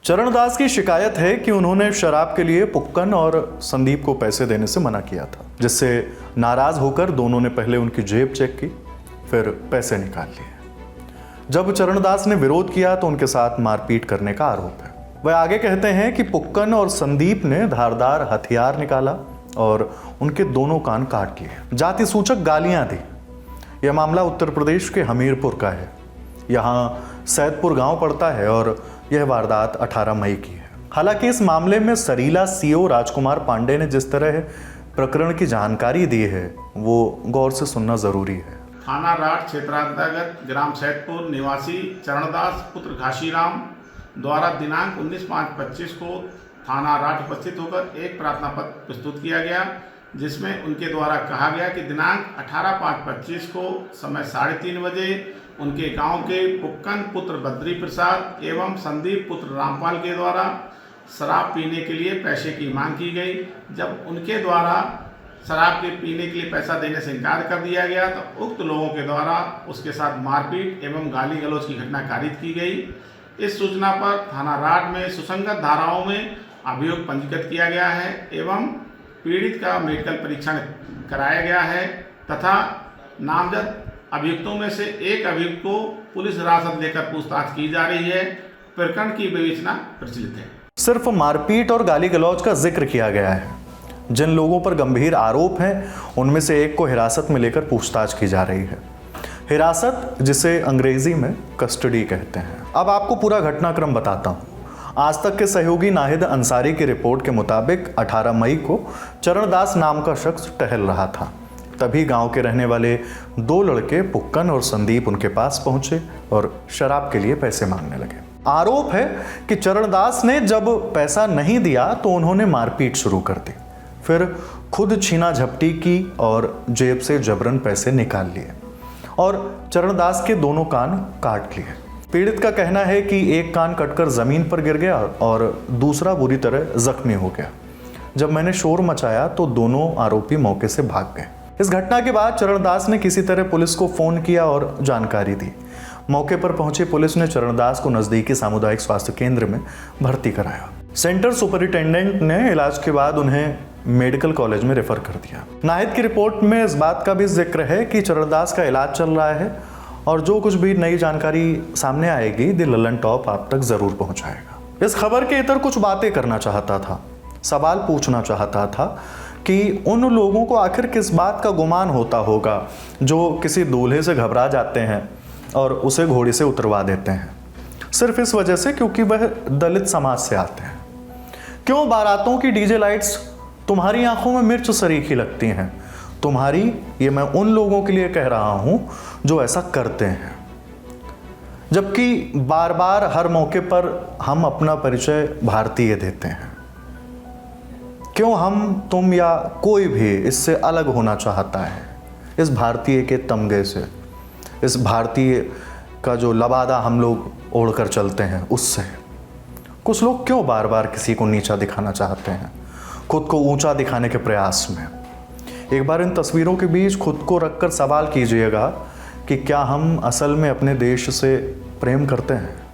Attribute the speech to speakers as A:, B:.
A: चरणदास की शिकायत है कि उन्होंने शराब के लिए पुक्कन और संदीप को पैसे देने से मना किया था, जिससे नाराज होकर दोनों ने पहले उनकी जेब चेक की, फिर पैसे निकाल लिए। जब चरणदास ने विरोध किया तो उनके साथ मारपीट करने का आरोप है। वह आगे कहते हैं कि पुक्कन और संदीप ने धारदार हथियार निकाला और उनके दोनों कान काट लिए, जाति सूचक गालियां दी। यह मामला उत्तर प्रदेश के हमीरपुर का है। यहाँ सैदपुर गांव पड़ता है और यह वारदात 18 मई की है। हालांकि इस मामले में सरीला सीओ राजकुमार पांडे ने जिस तरह प्रकरण की जानकारी दी है वो गौर से सुनना जरूरी है।
B: थाना राठ क्षेत्रांतर्गत ग्राम सैदपुर निवासी चरणदास पुत्र घाशीराम द्वारा दिनांक 19/5/25 को थाना राठ उपस्थित होकर एक प्रार्थना पत्र प्रस्तुत किया गया, जिसमें उनके द्वारा कहा गया कि दिनांक 18/5/25 को समय 3:30 बजे उनके गांव के पुक्कन पुत्र बद्री प्रसाद एवं संदीप पुत्र रामपाल के द्वारा शराब पीने के लिए पैसे की मांग की गई। जब उनके द्वारा शराब के पीने के लिए पैसा देने से इनकार कर दिया गया तो उक्त लोगों के द्वारा उसके साथ मारपीट एवं गाली गलौज की घटना कारित की गई। इस सूचना पर थाना राठ में सुसंगत धाराओं में अभियोग पंजीकृत किया गया है एवं पीड़ित का मेडिकल परीक्षण कराया गया है तथा नामजद अभियुक्तों में से एक अभियुक्त को पुलिस हिरासत लेकर पूछताछ की जा रही है। प्रकरण की विवेचना प्रचलित है।
A: सिर्फ मारपीट और गाली गलौज का जिक्र किया गया है। जिन लोगों पर गंभीर आरोप हैं उनमें से एक को हिरासत में लेकर पूछताछ की जा रही है। हिरासत, जिसे अंग्रेजी में कस्टडी कहते हैं। अब आपको पूरा घटनाक्रम बताता हूँ। आज तक के सहयोगी नाहिद अंसारी की रिपोर्ट के मुताबिक 18 मई को चरणदास नाम का शख्स टहल रहा था। तभी गांव के रहने वाले 2 लड़के पुक्कन और संदीप उनके पास पहुंचे और शराब के लिए पैसे मांगने लगे। आरोप है कि चरणदास ने जब पैसा नहीं दिया तो उन्होंने मारपीट शुरू कर दी, फिर खुद छीना झपटी की और जेब से जबरन पैसे निकाल लिए और चरणदास के दोनों कान काट लिए। पीड़ित का कहना है कि एक कान कटकर जमीन पर गिर गया और दूसरा बुरी तरह जख्मी हो गया। जब मैंने शोर मचाया तो दोनों आरोपी मौके से भाग गए। इस घटना के बाद चरणदास ने किसी तरह पुलिस को फोन किया और जानकारी दी। मौके पर पहुंची पुलिस ने चरणदास को नजदीकी सामुदायिक स्वास्थ्य केंद्र में भर्ती कराया। सेंटर सुपरिटेंडेंट ने इलाज के बाद उन्हें मेडिकल कॉलेज में रेफर कर दिया। नाहिद की रिपोर्ट में इस बात का भी जिक्र है कि चरणदास का इलाज चल रहा है और जो कुछ भी नई जानकारी सामने आएगी द ललन टॉप आप तक जरूर पहुंचाएगा। इस खबर के इतर कुछ बातें करना चाहता था, सवाल पूछना चाहता था कि उन लोगों को आखिर किस बात का गुमान होता होगा जो किसी दूल्हे से घबरा जाते हैं और उसे घोड़ी से उतरवा देते हैं, सिर्फ इस वजह से क्योंकि वह दलित समाज से आते हैं। क्यों बारातों की डीजे लाइट्स तुम्हारी आंखों में मिर्च सरीखी लगती हैं? तुम्हारी, ये मैं उन लोगों के लिए कह रहा हूं जो ऐसा करते हैं, जबकि बार बार हर मौके पर हम अपना परिचय भारतीय देते हैं। क्यों हम, तुम या कोई भी इससे अलग होना चाहता है, इस भारतीय के तमगे से, इस भारतीय का जो लबादा हम लोग ओढ़कर चलते हैं उससे? कुछ लोग क्यों बार बार किसी को नीचा दिखाना चाहते हैं, खुद को ऊंचा दिखाने के प्रयास में? एक बार इन तस्वीरों के बीच खुद को रखकर सवाल कीजिएगा कि क्या हम असल में अपने देश से प्रेम करते हैं?